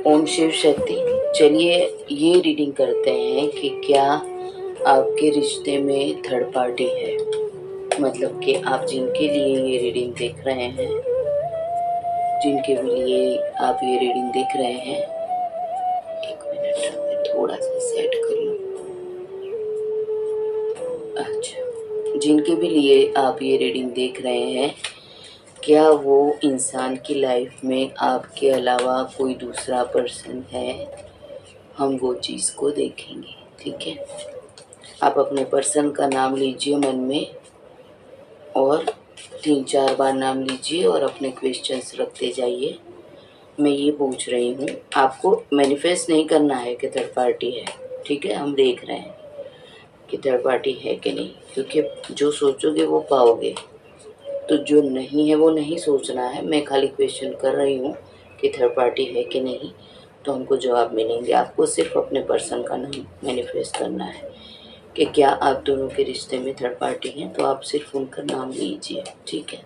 ओम शिव शक्ति। चलिए ये रीडिंग करते हैं कि क्या आपके रिश्ते में थर्ड पार्टी है। मतलब कि आप जिनके लिए ये रीडिंग देख रहे हैं, जिनके भी लिए आप ये रीडिंग देख रहे हैं, एक मिनट मैं थोड़ा सा सेट कर लूँ। अच्छा, जिनके भी लिए आप ये रीडिंग देख रहे हैं, क्या वो इंसान की लाइफ में आपके अलावा कोई दूसरा पर्सन है, हम वो चीज़ को देखेंगे। ठीक है, आप अपने पर्सन का नाम लीजिए मन में और 3-4 बार नाम लीजिए और अपने क्वेश्चंस रखते जाइए। मैं ये पूछ रही हूँ, आपको मैनिफेस्ट नहीं करना है कि थर्ड पार्टी है। ठीक है, हम देख रहे हैं कि थर्ड पार्टी है कि नहीं, क्योंकि जो सोचोगे वो पाओगे। तो जो नहीं है वो नहीं सोचना है। मैं खाली क्वेश्चन कर रही हूँ कि थर्ड पार्टी है कि नहीं, तो हमको जवाब मिलेंगे। आपको सिर्फ अपने पर्सन का नाम मैनिफेस्ट करना है कि क्या आप दोनों के रिश्ते में थर्ड पार्टी हैं, तो आप सिर्फ उनका नाम लीजिए। ठीक है,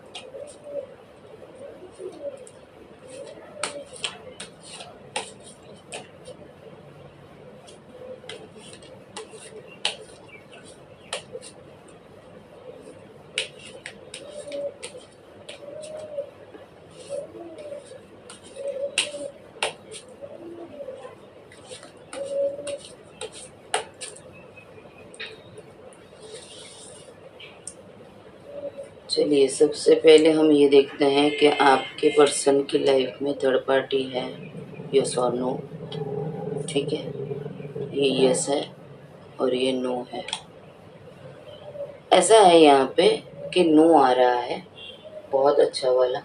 चलिए सबसे पहले हम ये देखते हैं कि आपके पर्सन की लाइफ में थर्ड पार्टी है, यस और नो। ठीक है, ये यस है और ये नो है। ऐसा है यहाँ पे कि नो आ रहा है, बहुत अच्छा वाला।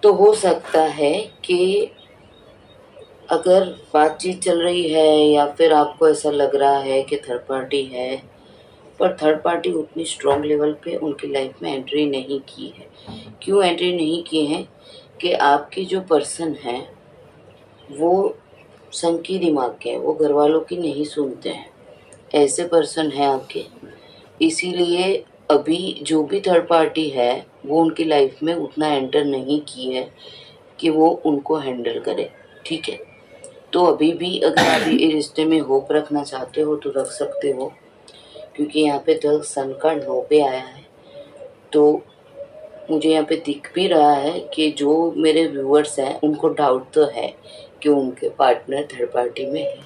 तो हो सकता है कि अगर बातचीत चल रही है या फिर आपको ऐसा लग रहा है कि थर्ड पार्टी है, पर थर्ड पार्टी उतनी स्ट्रॉन्ग लेवल पे उनकी लाइफ में एंट्री नहीं की है। क्यों एंट्री नहीं की है कि आपके जो पर्सन हैं वो संकी दिमाग के हैं, वो घर वालों की नहीं सुनते हैं। ऐसे पर्सन हैं आपके, इसीलिए अभी जो भी थर्ड पार्टी है वो उनकी लाइफ में उतना एंटर नहीं की है कि वो उनको हैंडल करे। ठीक है, तो अभी भी अगर आप ये रिश्ते में होप रखना चाहते हो तो रख सकते हो, क्योंकि यहाँ पे द सन का 9 पे आया है। तो मुझे यहाँ पे दिख भी रहा है कि जो मेरे व्यूअर्स हैं उनको डाउट तो है कि उनके पार्टनर थर्ड पार्टी में है।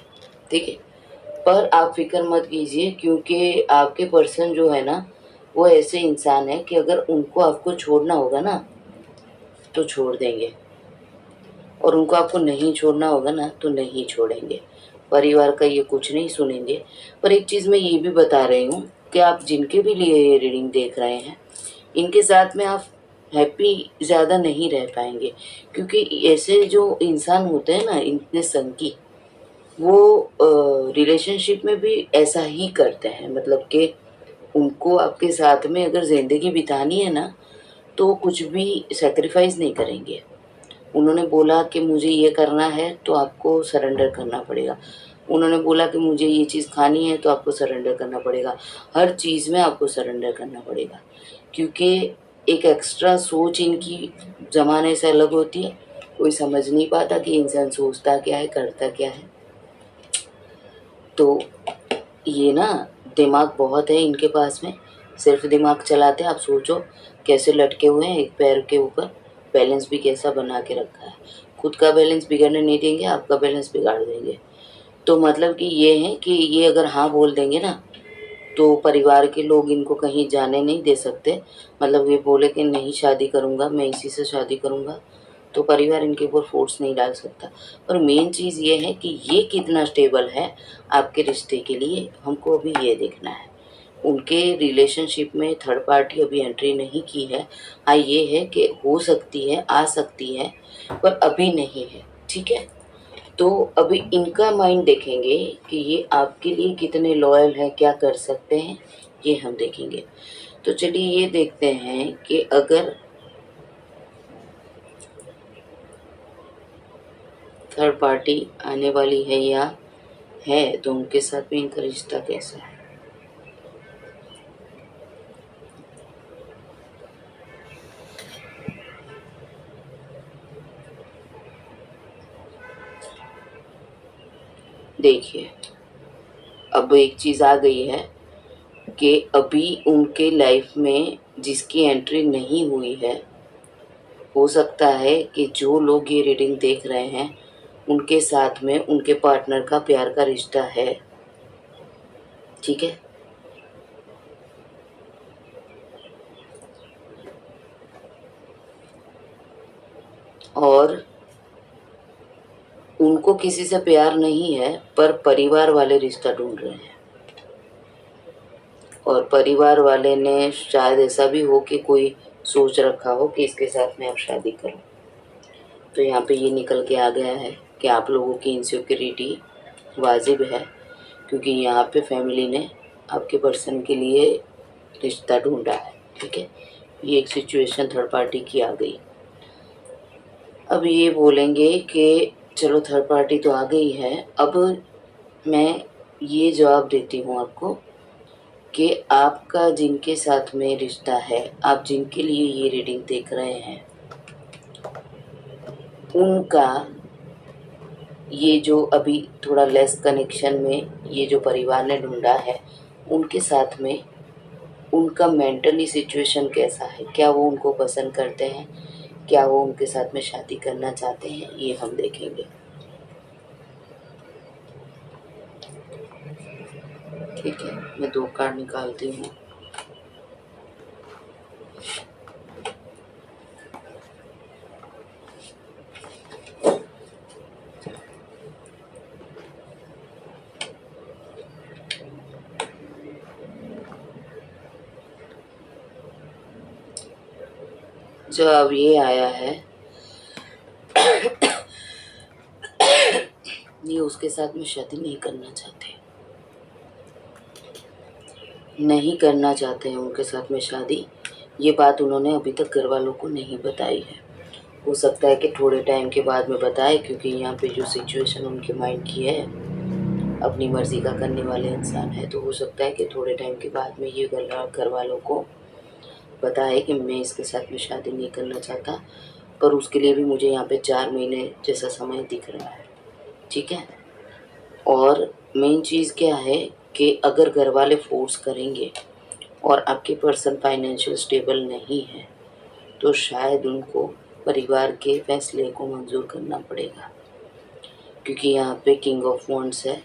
ठीक है, पर आप फिक्र मत कीजिए, क्योंकि आपके पर्सन जो है ना वो ऐसे इंसान है कि अगर उनको आपको छोड़ना होगा ना तो छोड़ देंगे, और उनको आपको नहीं छोड़ना होगा ना तो नहीं छोड़ेंगे। परिवार का ये कुछ नहीं सुनेंगे। पर एक चीज़ मैं ये भी बता रही हूँ कि आप जिनके भी लिए ये रीडिंग देख रहे हैं, इनके साथ में आप हैप्पी ज़्यादा नहीं रह पाएंगे, क्योंकि ऐसे जो इंसान होते हैं ना इतने संकी, वो रिलेशनशिप में भी ऐसा ही करते हैं। मतलब कि उनको आपके साथ में अगर ज़िंदगी बितानी है ना तो कुछ भी सेक्रीफाइस नहीं करेंगे। उन्होंने बोला कि मुझे ये करना है तो आपको सरेंडर करना पड़ेगा। उन्होंने बोला कि मुझे ये चीज़ खानी है तो आपको सरेंडर करना पड़ेगा। हर चीज़ में आपको सरेंडर करना पड़ेगा, क्योंकि एक एक्स्ट्रा सोच इनकी ज़माने से अलग होती है। कोई समझ नहीं पाता कि इंसान सोचता क्या है, करता क्या है। तो ये ना दिमाग बहुत है इनके पास में, सिर्फ दिमाग चलाते हैं। आप सोचो कैसे लटके हुए हैं एक पैर के ऊपर, बैलेंस भी कैसा बना के रखा है। खुद का बैलेंस बिगड़ने नहीं देंगे, आपका बैलेंस बिगाड़ देंगे। तो मतलब कि ये है कि ये अगर हाँ बोल देंगे ना तो परिवार के लोग इनको कहीं जाने नहीं दे सकते। मतलब ये बोले कि नहीं शादी करूँगा, मैं इसी से शादी करूँगा, तो परिवार इनके ऊपर फोर्स नहीं डाल सकता। पर मेन चीज़ ये है कि ये कितना स्टेबल है आपके रिश्ते के लिए, हमको अभी ये देखना है। उनके रिलेशनशिप में थर्ड पार्टी अभी एंट्री नहीं की है। हाँ ये है कि हो सकती है, आ सकती है, पर अभी नहीं है। ठीक है, तो अभी इनका माइंड देखेंगे कि ये आपके लिए कितने लॉयल है, क्या कर सकते हैं, ये हम देखेंगे। तो चलिए ये देखते हैं कि अगर थर्ड पार्टी आने वाली है या है तो उनके साथ में इनका रिश्ता कैसा है। देखिए, अब एक चीज़ आ गई है कि अभी उनके लाइफ में जिसकी एंट्री नहीं हुई है, हो सकता है कि जो लोग ये रीडिंग देख रहे हैं उनके साथ में उनके पार्टनर का प्यार का रिश्ता है। ठीक है, और उनको किसी से प्यार नहीं है, पर परिवार वाले रिश्ता ढूंढ रहे हैं, और परिवार वाले ने शायद ऐसा भी हो कि कोई सोच रखा हो कि इसके साथ में आप शादी करो। तो यहाँ पे ये निकल के आ गया है कि आप लोगों की इनसिक्योरिटी वाजिब है, क्योंकि यहाँ पे फैमिली ने आपके पर्सन के लिए रिश्ता ढूंढा है। ठीक है, ये एक सिचुएशन थर्ड पार्टी की आ गई। अब ये बोलेंगे कि चलो थर्ड पार्टी तो आ गई है, अब मैं ये जवाब देती हूँ आपको कि आपका जिनके साथ में रिश्ता है, आप जिनके लिए ये रीडिंग देख रहे हैं, उनका ये जो अभी थोड़ा लेस कनेक्शन में ये जो परिवार ने ढूंढा है, उनके साथ में उनका मेंटली सिचुएशन कैसा है, क्या वो उनको पसंद करते हैं, क्या वो उनके साथ में शादी करना चाहते हैं, ये हम देखेंगे। ठीक है, मैं 2 कार्ड निकालती हूँ। जो अब ये आया है, ये उसके साथ में शादी नहीं करना चाहते, नहीं करना चाहते हैं उनके साथ में शादी। ये बात उन्होंने अभी तक घर वालों को नहीं बताई है। हो सकता है कि थोड़े टाइम के बाद में बताए, क्योंकि यहाँ पे जो सिचुएशन उनके माइंड की है, अपनी मर्जी का करने वाले इंसान है, तो हो सकता है कि थोड़े टाइम के बाद में ये घर वालों को बताए कि मैं इसके साथ में शादी नहीं करना चाहता, पर उसके लिए भी मुझे यहाँ पे 4 महीने जैसा समय दिख रहा है। ठीक है, और मेन चीज़ क्या है कि अगर घर वाले फोर्स करेंगे और आपके पर्सन फाइनेंशियल स्टेबल नहीं है, तो शायद उनको परिवार के फैसले को मंजूर करना पड़ेगा, क्योंकि यहाँ पे किंग ऑफ वॉन्ड्स है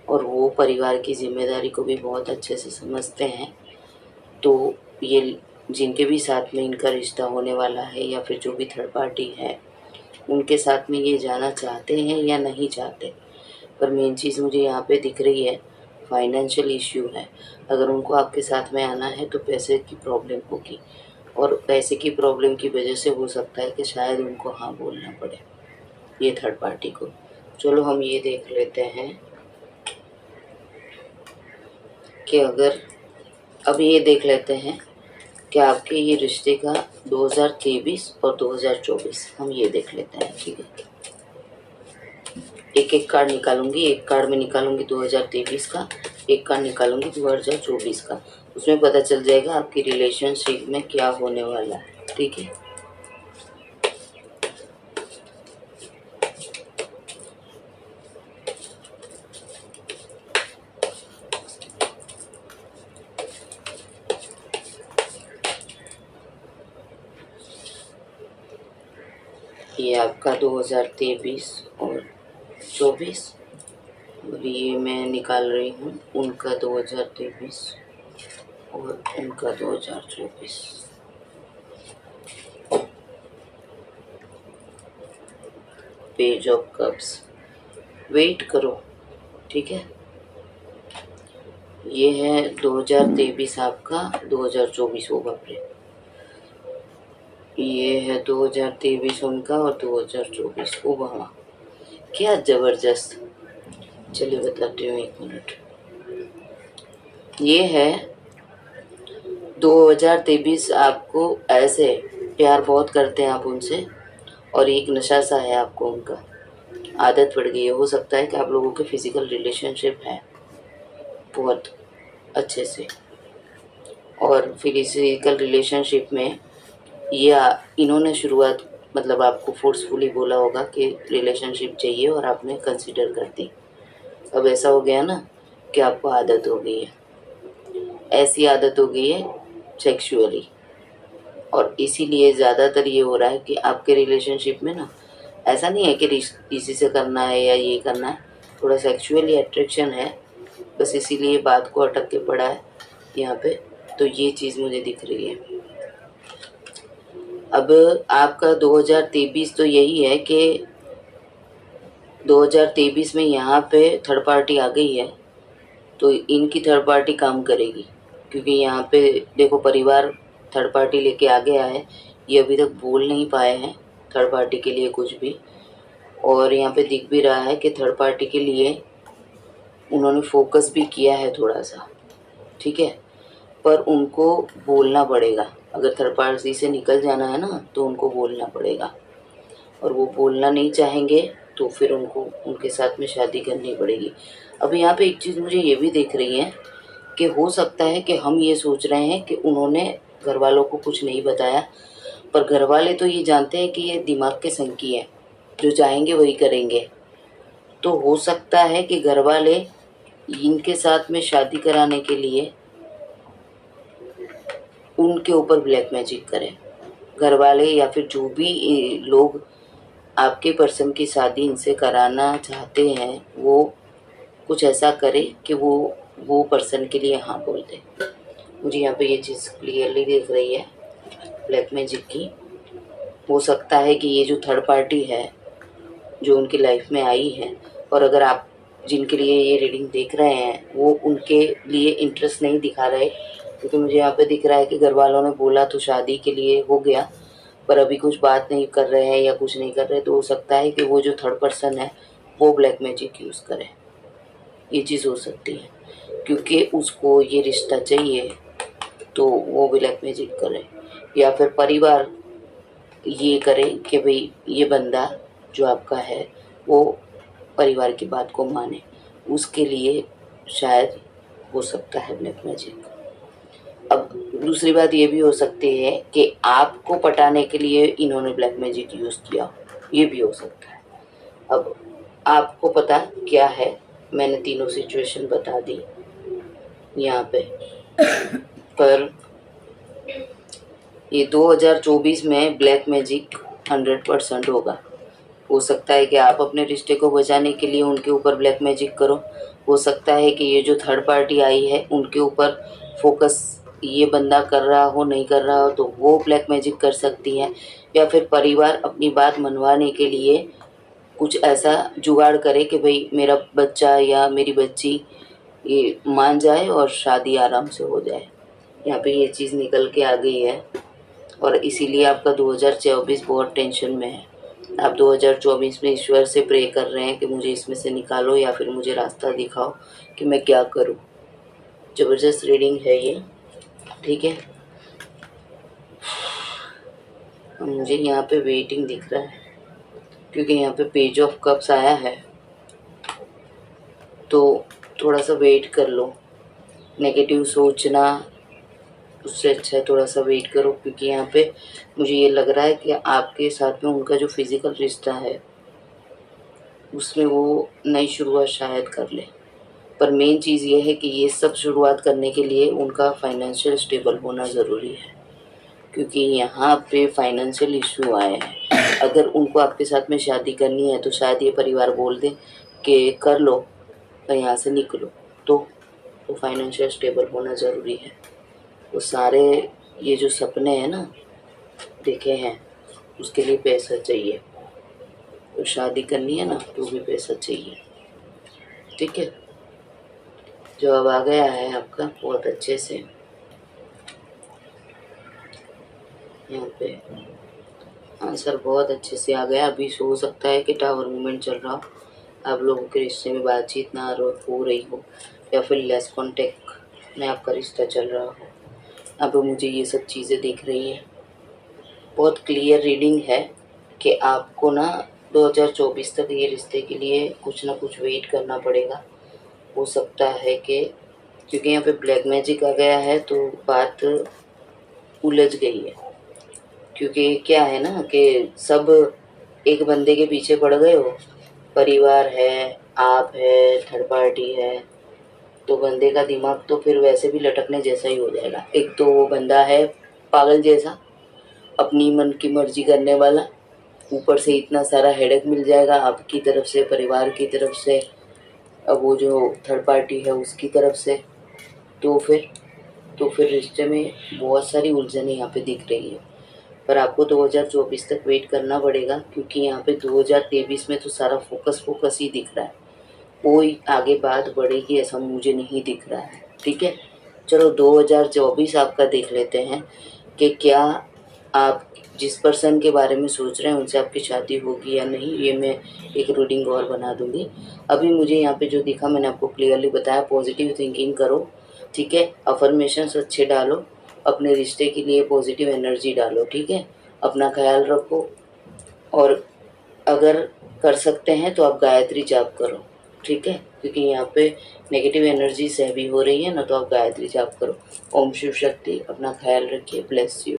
और वो परिवार की जिम्मेदारी को भी बहुत अच्छे से समझते हैं। तो ये जिनके भी साथ में इनका रिश्ता होने वाला है, या फिर जो भी थर्ड पार्टी है, उनके साथ में ये जाना चाहते हैं या नहीं चाहते, पर मेन चीज़ मुझे यहाँ पे दिख रही है फाइनेंशियल इश्यू है। अगर उनको आपके साथ में आना है तो पैसे की प्रॉब्लम होगी, और पैसे की प्रॉब्लम की वजह से हो सकता है कि शायद उनको हाँ बोलना पड़े ये थर्ड पार्टी को। चलो हम ये देख लेते हैं कि अगर, अब ये देख लेते हैं कि आपके ये रिश्ते का 2023 और 2024 हम ये देख लेते हैं। ठीक है, एक एक कार्ड निकालूंगी, एक कार्ड में निकालूंगी 2023 का, एक कार्ड निकालूंगी 2024 का। उसमें पता चल जाएगा आपकी रिलेशनशिप में क्या होने वाला है। ठीक है, ये आपका 2023 और 24, और ये मैं निकाल रही हूँ उनका 2023 और उनका 2024। पेज ऑफ कप्स, वेट करो। ठीक है, ये है 2023 आपका, 2024 होगा प्रेम। ये है 2023 उनका और 2024 ओबामा। क्या जबरदस्त, चलिए बताती हूँ, 1 मिनट। ये है 2023 आपको ऐसे प्यार बहुत करते हैं आप उनसे, और एक नशा सा है आपको उनका, आदत पड़ गई है। हो सकता है कि आप लोगों के फिजिकल रिलेशनशिप है बहुत अच्छे से, और फिजिकल रिलेशनशिप में ये इन्होंने शुरुआत, मतलब आपको फोर्सफुली बोला होगा कि रिलेशनशिप चाहिए और आपने कंसिडर कर दी। अब ऐसा हो गया ना कि आपको आदत हो गई है, ऐसी आदत हो गई है सेक्सुअली, और इसीलिए ज़्यादातर ये हो रहा है कि आपके रिलेशनशिप में ना, ऐसा नहीं है कि इसी से करना है या ये करना है, थोड़ा सेक्सुअली अट्रैक्शन है, बस इसीलिए बात को अटक के पड़ा है यहाँ पे। तो ये चीज़ मुझे दिख रही है। अब आपका 2023 तो यही है कि 2023 में यहाँ पे थर्ड पार्टी आ गई है, तो इनकी थर्ड पार्टी काम करेगी, क्योंकि यहाँ पे देखो परिवार थर्ड पार्टी लेके आ गया है, ये अभी तक बोल नहीं पाए हैं थर्ड पार्टी के लिए कुछ भी, और यहाँ पे दिख भी रहा है कि थर्ड पार्टी के लिए उन्होंने फोकस भी किया है थोड़ा सा, ठीक है, पर उनको बोलना पड़ेगा। अगर थर्ड पार्टी से निकल जाना है ना तो उनको बोलना पड़ेगा, और वो बोलना नहीं चाहेंगे तो फिर उनको उनके साथ में शादी करनी पड़ेगी। अब यहाँ पे एक चीज़ मुझे ये भी दिख रही है कि हो सकता है कि हम ये सोच रहे हैं कि उन्होंने घर वालों को कुछ नहीं बताया, पर घर वाले तो ये जानते हैं कि ये दिमाग के संकी हैं, जो चाहेंगे वही करेंगे। तो हो सकता है कि घर वाले इनके साथ में शादी कराने के लिए उनके ऊपर ब्लैक मैजिक करें, घर वाले या फिर जो भी लोग आपके पर्सन की शादी इनसे कराना चाहते हैं, वो कुछ ऐसा करे कि वो पर्सन के लिए हाँ बोल दे। मुझे यहाँ पे ये चीज़ क्लियरली दिख रही है ब्लैक मैजिक की। हो सकता है कि ये जो थर्ड पार्टी है जो उनकी लाइफ में आई है, और अगर आप जिनके लिए ये रीडिंग देख रहे हैं वो उनके लिए इंटरेस्ट नहीं दिखा रहे, क्योंकि मुझे यहाँ पे दिख रहा है कि घर वालों ने बोला तो शादी के लिए हो गया, पर अभी कुछ बात नहीं कर रहे हैं या कुछ नहीं कर रहे, तो हो सकता है कि वो जो थर्ड पर्सन है वो ब्लैक मैजिक यूज़ करे। ये चीज़ हो सकती है, क्योंकि उसको ये रिश्ता चाहिए तो वो ब्लैक मैजिक करे, या फिर परिवार ये करे कि भाई ये बंदा जो आपका है वो परिवार की बात को माने, उसके लिए शायद हो सकता है ब्लैक मैजिक। अब दूसरी बात ये भी हो सकती है कि आपको पटाने के लिए इन्होंने ब्लैक मैजिक यूज़ किया, ये भी हो सकता है। अब आपको पता क्या है, मैंने तीनों सिचुएशन बता दी यहाँ पे, पर ये 2024 में ब्लैक मैजिक 100% होगा। हो सकता है कि आप अपने रिश्ते को बचाने के लिए उनके ऊपर ब्लैक मैजिक करो, हो सकता है कि ये जो थर्ड पार्टी आई है उनके ऊपर फोकस ये बंदा कर रहा हो, नहीं कर रहा हो तो वो ब्लैक मैजिक कर सकती हैं, या फिर परिवार अपनी बात मनवाने के लिए कुछ ऐसा जुगाड़ करे कि भाई मेरा बच्चा या मेरी बच्ची ये मान जाए और शादी आराम से हो जाए। यहाँ पे ये चीज़ निकल के आ गई है, और इसीलिए आपका 2024 बहुत टेंशन में है। आप 2024 में ईश्वर से प्रे कर रहे हैं कि मुझे इसमें से निकालो या फिर मुझे रास्ता दिखाओ कि मैं क्या करूं। ज़बरदस्त रीडिंग है ये, ठीक है। मुझे यहाँ पे वेटिंग दिख रहा है, क्योंकि यहाँ पे पेज ऑफ कप्स आया है, तो थोड़ा सा वेट कर लो। नेगेटिव सोचना उससे अच्छा है थोड़ा सा वेट करो, क्योंकि यहाँ पे मुझे ये लग रहा है कि आपके साथ में उनका जो फिज़िकल रिश्ता है उसमें वो नई शुरुआत शायद कर ले, पर मेन चीज़ ये है कि ये सब शुरुआत करने के लिए उनका फाइनेंशियल स्टेबल होना ज़रूरी है, क्योंकि यहाँ पे फाइनेंशियल इशू आए हैं। अगर उनको आपके साथ में शादी करनी है तो शायद ये परिवार बोल दे कि कर लो तो यहाँ से निकलो, तो फाइनेंशियल स्टेबल होना ज़रूरी है। वो सारे ये जो सपने हैं ना देखे हैं उसके लिए पैसा चाहिए, तो शादी करनी है ना तो भी पैसा चाहिए, ठीक है। जवाब आ गया है आपका बहुत अच्छे से यहाँ पे, आंसर बहुत अच्छे से आ गया। अभी हो सकता है कि टावर मूवमेंट चल रहा हो, आप लोगों के रिश्ते में बातचीत ना हो रही हो, या फिर लेस कॉन्टेक्ट में आपका रिश्ता चल रहा हो। अब मुझे ये सब चीज़ें दिख रही हैं। बहुत क्लियर रीडिंग है कि आपको ना 2024 तक ये रिश्ते के लिए कुछ ना कुछ वेट करना पड़ेगा। हो सकता है कि क्योंकि यहाँ पे ब्लैक मैजिक आ गया है तो बात उलझ गई है, क्योंकि क्या है ना कि सब एक बंदे के पीछे पड़ गए हो, परिवार है, आप है, थर्ड पार्टी है, तो बंदे का दिमाग तो फिर वैसे भी लटकने जैसा ही हो जाएगा। एक तो वो बंदा है पागल जैसा, अपनी मन की मर्जी करने वाला, ऊपर से इतना सारा हेडेक मिल जाएगा आपकी तरफ से, परिवार की तरफ से, अब वो जो थर्ड पार्टी है उसकी तरफ से। तो फिर रिश्ते में बहुत सारी उलझनें यहाँ पे दिख रही है। पर आपको 2024 तक वेट करना पड़ेगा, क्योंकि यहाँ पे 2023 में तो सारा फोकस फोकस ही दिख रहा है। कोई आगे बात बढ़ेगी ऐसा मुझे नहीं दिख रहा है। ठीक है, चलो 2024 आपका देख लेते हैं कि क्या आप जिस पर्सन के बारे में सोच रहे हैं उनसे आपकी शादी होगी या नहीं। ये मैं एक रीडिंग और बना दूंगी। अभी मुझे यहाँ पे जो दिखा मैंने आपको क्लियरली बताया। पॉजिटिव थिंकिंग करो, ठीक है, अफर्मेशंस अच्छे डालो, अपने रिश्ते के लिए पॉजिटिव एनर्जी डालो, ठीक है, अपना ख्याल रखो। और अगर कर सकते हैं तो आप गायत्री जाप करो, ठीक है, क्योंकि यहाँ पे नेगेटिव एनर्जी से भी हो रही है ना, तो आप गायत्री जाप करो। ओम शिव शक्ति। अपना ख्याल रखिए। Bless you.